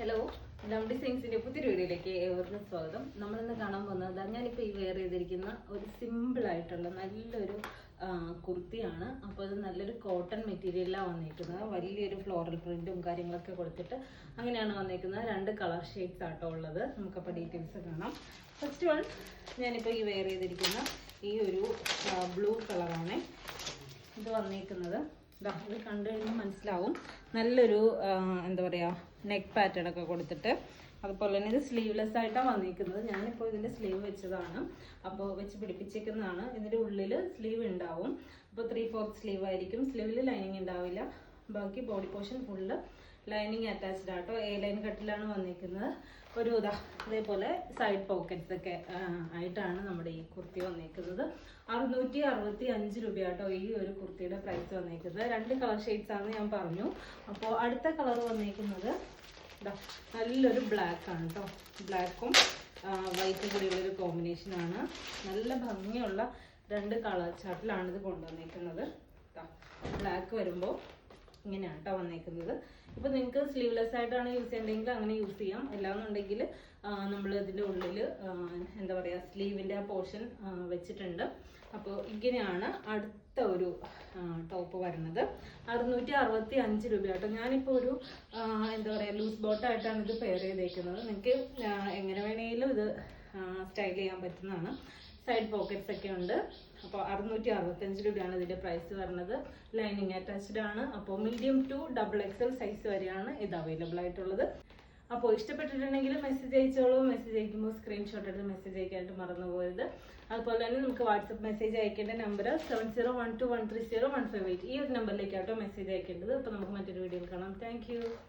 Hello, ലം ഡിസൈൻസിന്റെ പുതിയൊരു വീഡിയോയിലേക്ക് ഏവർക്കും സ്വാഗതം. നമ്മളിന്ന് കാണാൻ പോകുന്നത് ഞാനിപ്പോൾ ഈ വെയർ ചെയ്തിരിക്കുന്ന ഒരു സിമ്പിൾ ആയിട്ടുള്ള നല്ലൊരു കുർത്തിയാണ്. അപ്പോൾ അത് നല്ലൊരു കോട്ടൺ മെറ്റീരിയലാണ് വന്നിരിക്കുന്നത്. വലിയൊരു ഫ്ലോറൽ പ്രിന്റും കാര്യങ്ങളൊക്കെ കൊടുത്തിട്ട് അങ്ങനെയാണ് വന്നിരിക്കുന്നത്. 2 കളർ ഷെയ്ഡ്സ് ആട്ടോ ഉള്ളത്. നമുക്കപ്പോൾ ഡീറ്റെയിൽസ് കാണാം. ഫസ്റ്റ് വൺ, ഞാനിപ്പോൾ ഈ വെയർ ചെയ്തിരിക്കുന്ന ഈ ഒരു ബ്ലൂ കളറാണ് ഇത് വന്നിരിക്കുന്നത്. ഇത് കണ്ടു കഴിഞ്ഞാൽ മനസ്സിലാവും. നല്ലൊരു എന്താ പറയുക, നെക്ക് പാറ്റേൺ ഒക്കെ കൊടുത്തിട്ട്, അതുപോലെ തന്നെ ഇത് സ്ലീവ്ലെസ് ആയിട്ടാണ് വന്നിരിക്കുന്നത്. ഞാനിപ്പോൾ ഇതിൻ്റെ സ്ലീവ് വെച്ചതാണ്, അപ്പോൾ വെച്ച് പിടിപ്പിച്ചേക്കുന്നതാണ്. ഇതിൻ്റെ ഉള്ളിൽ സ്ലീവ് ഉണ്ടാവും. അപ്പോൾ 3/4 സ്ലീവ് ആയിരിക്കും. സ്ലീവിൽ ലൈനിങ് ഉണ്ടാവില്ല. ബാക്കി body portion full lining attached ആട്ടോ. ലൈൻ കട്ടിലാണ് വന്നിരിക്കുന്നത്. ഒരു അതേപോലെ സൈഡ് പോക്കറ്റ്സ് ഒക്കെ ആയിട്ടാണ് നമ്മുടെ ഈ കുർത്തി വന്നിരിക്കുന്നത്. 665 രൂപയാട്ടോ ഈ ഒരു കുർത്തിയുടെ പ്രൈസ് വന്നിരിക്കുന്നത്. 2 കളർ ഷെയ്ഡ്സ് ആണ് ഞാൻ പറഞ്ഞു. അപ്പോൾ അടുത്ത കളർ വന്നിരിക്കുന്നത് നല്ലൊരു ബ്ലാക്ക് ആണ് കേട്ടോ. ബ്ലാക്കും വൈറ്റും കൂടിയുള്ളൊരു കോമ്പിനേഷനാണ്. നല്ല ഭംഗിയുള്ള 2 കളർ ചാർട്ടിലാണ് ഇത് കൊണ്ടുവന്നിരിക്കുന്നത്. ബ്ലാക്ക് വരുമ്പോൾ ഇങ്ങനെയാണ് കേട്ടോ വന്നേക്കുന്നത്. ഇപ്പോൾ നിങ്ങൾക്ക് സ്ലീവ്ലെസ് ആയിട്ടാണ് യൂസ് ചെയ്യേണ്ടതെങ്കിൽ അങ്ങനെ യൂസ് ചെയ്യാം. അല്ലാന്നുണ്ടെങ്കിൽ നമ്മൾ ഇതിൻ്റെ ഉള്ളിൽ എന്താ പറയുക, സ്ലീവിൻ്റെ ആ പോർഷൻ വെച്ചിട്ടുണ്ട്. അപ്പോൾ ഇങ്ങനെയാണ് അടുത്ത ഒരു ടോപ്പ് വരുന്നത്. 665 രൂപ കേട്ടോ. ഞാനിപ്പോൾ ഒരു എന്താ പറയുക, ലൂസ് ബോട്ടായിട്ടാണ് ഇത് പെയർ ചെയ്തേക്കുന്നത്. നിങ്ങൾക്ക് എങ്ങനെ വേണമെങ്കിലും ഇത് സ്റ്റൈൽ ചെയ്യാൻ പറ്റുന്നതാണ്. സൈഡ് പോക്കറ്റ്സ് ഒക്കെ ഉണ്ട്. അപ്പോൾ 665 രൂപയാണ് ഇതിൻ്റെ പ്രൈസ് വരുന്നത്. ലൈനിങ് അറ്റാച്ച്ഡ് ആണ്. അപ്പോൾ മീഡിയം ടു XXL സൈസ് വരെയാണ് ഇത് അവൈലബിൾ ആയിട്ടുള്ളത്. അപ്പോൾ ഇഷ്ടപ്പെട്ടിട്ടുണ്ടെങ്കിൽ മെസ്സേജ് അയച്ചോളൂ. മെസ്സേജ് അയക്കുമ്പോൾ സ്ക്രീൻഷോട്ട് എടുത്ത് മെസ്സേജ് അയക്കാനായിട്ട് മറന്നു പോകരുത്. അതുപോലെ തന്നെ നമുക്ക് വാട്സപ്പ് മെസ്സേജ് അയക്കേണ്ട നമ്പർ 7012130158. ഈ ഒരു നമ്പറിലേക്കാട്ടോ മെസ്സേജ് അയക്കേണ്ടത്. അപ്പോൾ നമുക്ക് മറ്റൊരു വീഡിയോയിൽ കാണാം. താങ്ക്